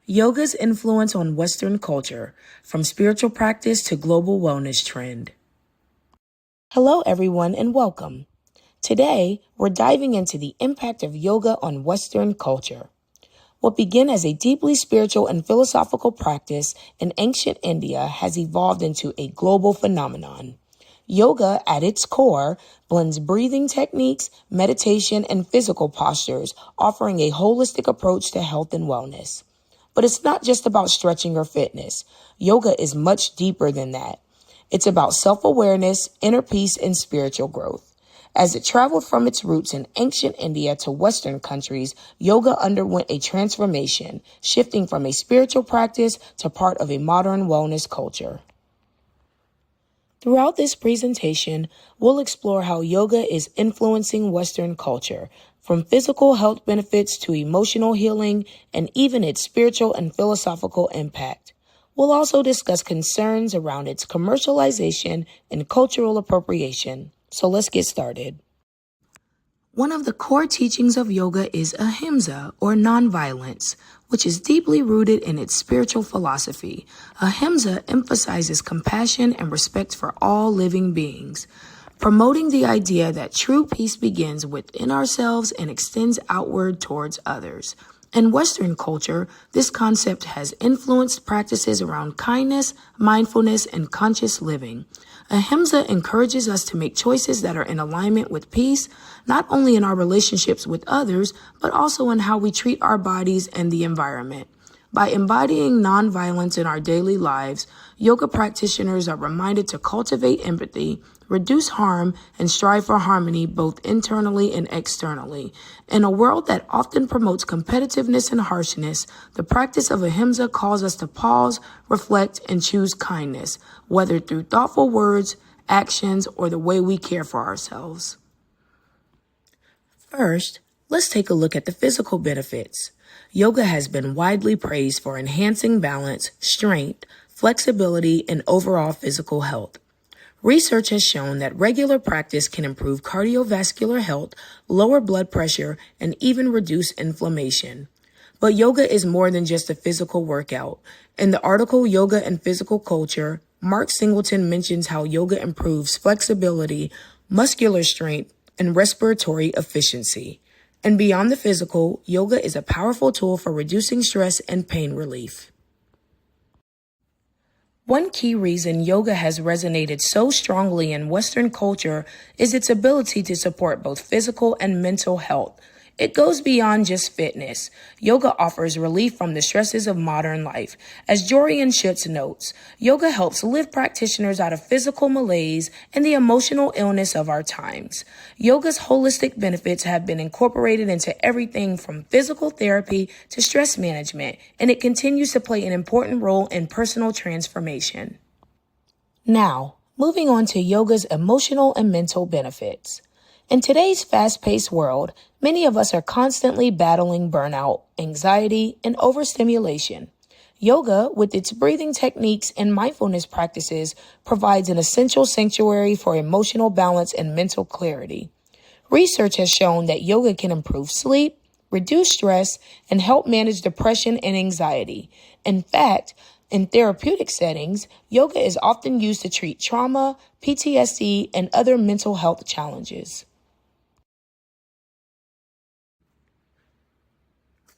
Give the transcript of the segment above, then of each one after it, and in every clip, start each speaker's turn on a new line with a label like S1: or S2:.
S1: Yoga's influence on Western culture, from spiritual practice to global wellness trend. Hello, everyone, and welcome. Today, we're diving into the impact of yoga on Western culture. What began as a deeply spiritual and philosophical practice in ancient India has evolved into a global phenomenon. Yoga, at its core, blends breathing techniques, meditation, and physical postures, offering a holistic approach to health and wellness. But it's not just about stretching or fitness. Yoga is much deeper than that. It's about self-awareness, inner peace, and spiritual growth. As it traveled from its roots in ancient India to Western countries, yoga underwent a transformation, shifting from a spiritual practice to part of a modern wellness culture. Throughout this presentation, we'll explore how yoga is influencing Western culture, from physical health benefits to emotional healing, and even its spiritual and philosophical impact. We'll also discuss concerns around its commercialization and cultural appropriation. So let's get started. One of the core teachings of yoga is ahimsa, or nonviolence, which is deeply rooted in its spiritual philosophy. Ahimsa emphasizes compassion and respect for all living beings, promoting the idea that true peace begins within ourselves and extends outward towards others. In Western culture, this concept has influenced practices around kindness, mindfulness, and conscious living. Ahimsa encourages us to make choices that are in alignment with peace, not only in our relationships with others, but also in how we treat our bodies and the environment. By embodying nonviolence in our daily lives, yoga practitioners are reminded to cultivate empathy, reduce harm, and strive for harmony both internally and externally. In a world that often promotes competitiveness and harshness, the practice of ahimsa calls us to pause, reflect, and choose kindness, whether through thoughtful words, actions, or the way we care for ourselves. First, let's take a look at the physical benefits. Yoga has been widely praised for enhancing balance, strength, flexibility, and overall physical health. Research has shown that regular practice can improve cardiovascular health, lower blood pressure, and even reduce inflammation. But yoga is more than just a physical workout. In the article Yoga and Physical Culture, Mark Singleton mentions how yoga improves flexibility, muscular strength, and respiratory efficiency. And beyond the physical, yoga is a powerful tool for reducing stress and pain relief. One key reason yoga has resonated so strongly in Western culture is its ability to support both physical and mental health. It goes beyond just fitness. Yoga offers relief from the stresses of modern life. As Jorian Schutz notes, yoga helps lift practitioners out of physical malaise and the emotional illness of our times. Yoga's holistic benefits have been incorporated into everything from physical therapy to stress management, and it continues to play an important role in personal transformation. Now, moving on to yoga's emotional and mental benefits. In today's fast-paced world, many of us are constantly battling burnout, anxiety, and overstimulation. Yoga, with its breathing techniques and mindfulness practices, provides an essential sanctuary for emotional balance and mental clarity. Research has shown that yoga can improve sleep, reduce stress, and help manage depression and anxiety. In fact, in therapeutic settings, yoga is often used to treat trauma, PTSD, and other mental health challenges.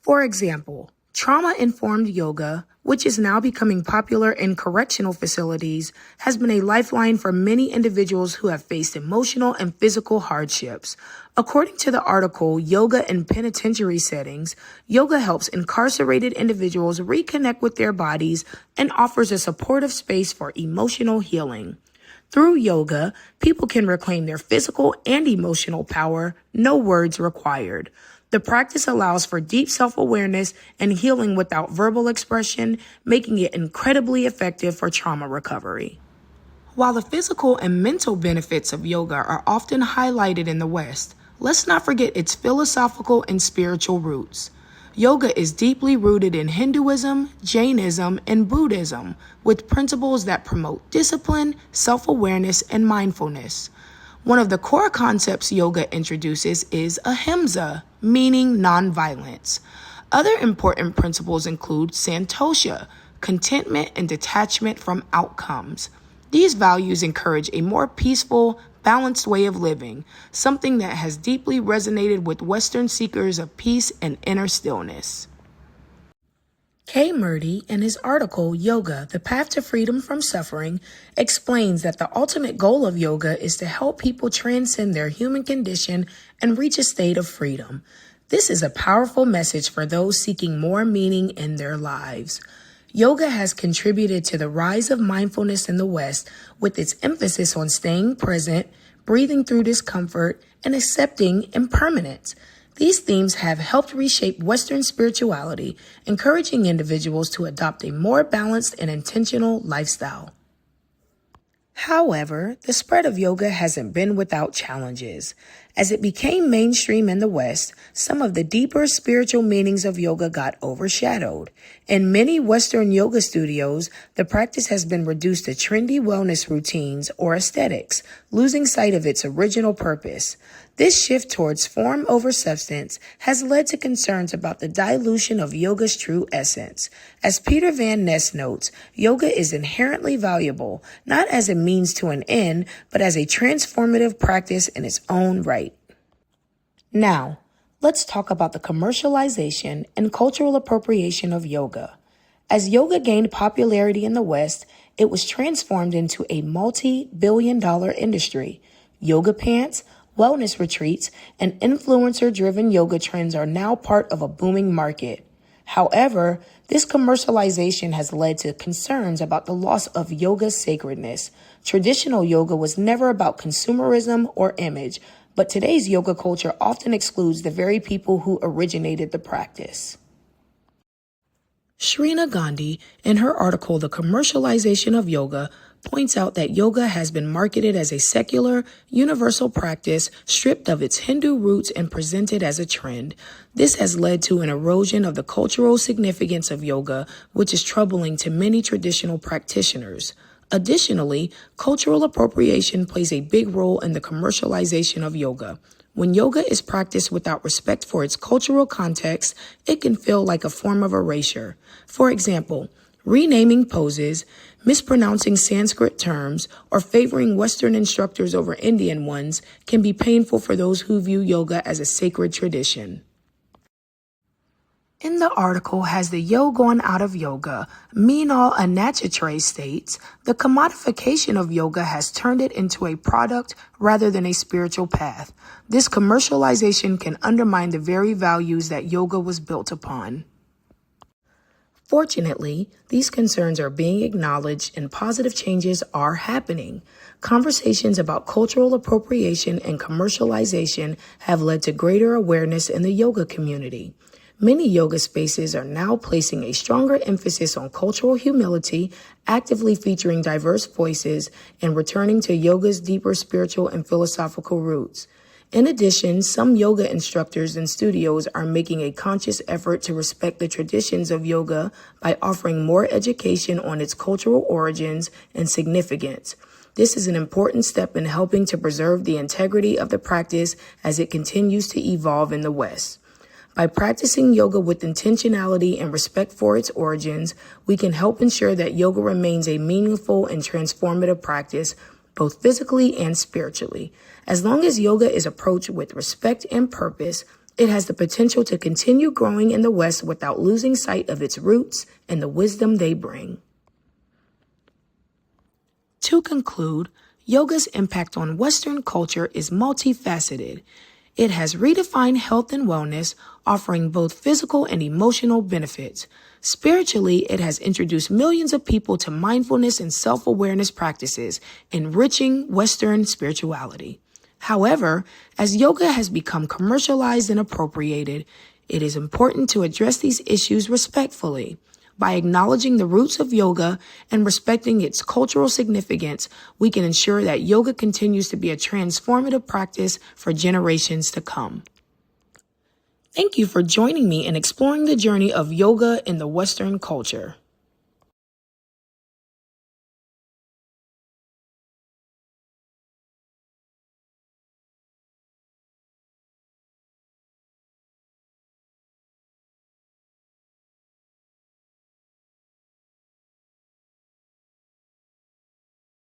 S1: For example, trauma-informed yoga, which is now becoming popular in correctional facilities, has been a lifeline for many individuals who have faced emotional and physical hardships. According to the article Yoga in Penitentiary Settings, yoga helps incarcerated individuals reconnect with their bodies and offers a supportive space for emotional healing. Through yoga, people can reclaim their physical and emotional power, no words required. The practice allows for deep self-awareness and healing without verbal expression, making it incredibly effective for trauma recovery. While the physical and mental benefits of yoga are often highlighted in the West, let's not forget its philosophical and spiritual roots. Yoga is deeply rooted in Hinduism, Jainism, and Buddhism, with principles that promote discipline, self-awareness, and mindfulness. One of the core concepts yoga introduces is ahimsa, meaning nonviolence. Other important principles include santosha, contentment and detachment from outcomes. These values encourage a more peaceful, balanced way of living, something that has deeply resonated with Western seekers of peace and inner stillness. Kay Murdy, in his article, Yoga, The Path to Freedom from Suffering, explains that the ultimate goal of yoga is to help people transcend their human condition and reach a state of freedom. This is a powerful message for those seeking more meaning in their lives. Yoga has contributed to the rise of mindfulness in the West with its emphasis on staying present, breathing through discomfort, and accepting impermanence. These themes have helped reshape Western spirituality, encouraging individuals to adopt a more balanced and intentional lifestyle. However, the spread of yoga hasn't been without challenges. As it became mainstream in the West, some of the deeper spiritual meanings of yoga got overshadowed. In many Western yoga studios, the practice has been reduced to trendy wellness routines or aesthetics, losing sight of its original purpose. This shift towards form over substance has led to concerns about the dilution of yoga's true essence. As Peter Van Ness notes, yoga is inherently valuable, not as a means to an end, but as a transformative practice in its own right. Now, let's talk about the commercialization and cultural appropriation of yoga. As yoga gained popularity in the West, it was transformed into a multi-billion-dollar industry. Yoga pants, wellness retreats, and influencer-driven yoga trends are now part of a booming market. However, this commercialization has led to concerns about the loss of yoga's sacredness. Traditional yoga was never about consumerism or image, but today's yoga culture often excludes the very people who originated the practice. Shrina Gandhi, in her article, The Commercialization of Yoga, points out that yoga has been marketed as a secular, universal practice stripped of its Hindu roots and presented as a trend. This has led to an erosion of the cultural significance of yoga, which is troubling to many traditional practitioners. Additionally, cultural appropriation plays a big role in the commercialization of yoga. When yoga is practiced without respect for its cultural context, it can feel like a form of erasure. For example, renaming poses, mispronouncing Sanskrit terms, or favoring Western instructors over Indian ones can be painful for those who view yoga as a sacred tradition. In the article Has the Yo Gone Out of Yoga, Meenal Anachatre states, the commodification of yoga has turned it into a product rather than a spiritual path. This commercialization can undermine the very values that yoga was built upon. Fortunately, these concerns are being acknowledged and positive changes are happening. Conversations about cultural appropriation and commercialization have led to greater awareness in the yoga community. Many yoga spaces are now placing a stronger emphasis on cultural humility, actively featuring diverse voices, and returning to yoga's deeper spiritual and philosophical roots. In addition, some yoga instructors and studios are making a conscious effort to respect the traditions of yoga by offering more education on its cultural origins and significance. This is an important step in helping to preserve the integrity of the practice as it continues to evolve in the West. By practicing yoga with intentionality and respect for its origins, we can help ensure that yoga remains a meaningful and transformative practice, both physically and spiritually. As long as yoga is approached with respect and purpose, it has the potential to continue growing in the West without losing sight of its roots and the wisdom they bring. To conclude, yoga's impact on Western culture is multifaceted. It has redefined health and wellness, offering both physical and emotional benefits. Spiritually, it has introduced millions of people to mindfulness and self-awareness practices, enriching Western spirituality. However, as yoga has become commercialized and appropriated, it is important to address these issues respectfully. By acknowledging the roots of yoga and respecting its cultural significance, we can ensure that yoga continues to be a transformative practice for generations to come. Thank you for joining me in exploring the journey of yoga in the Western culture.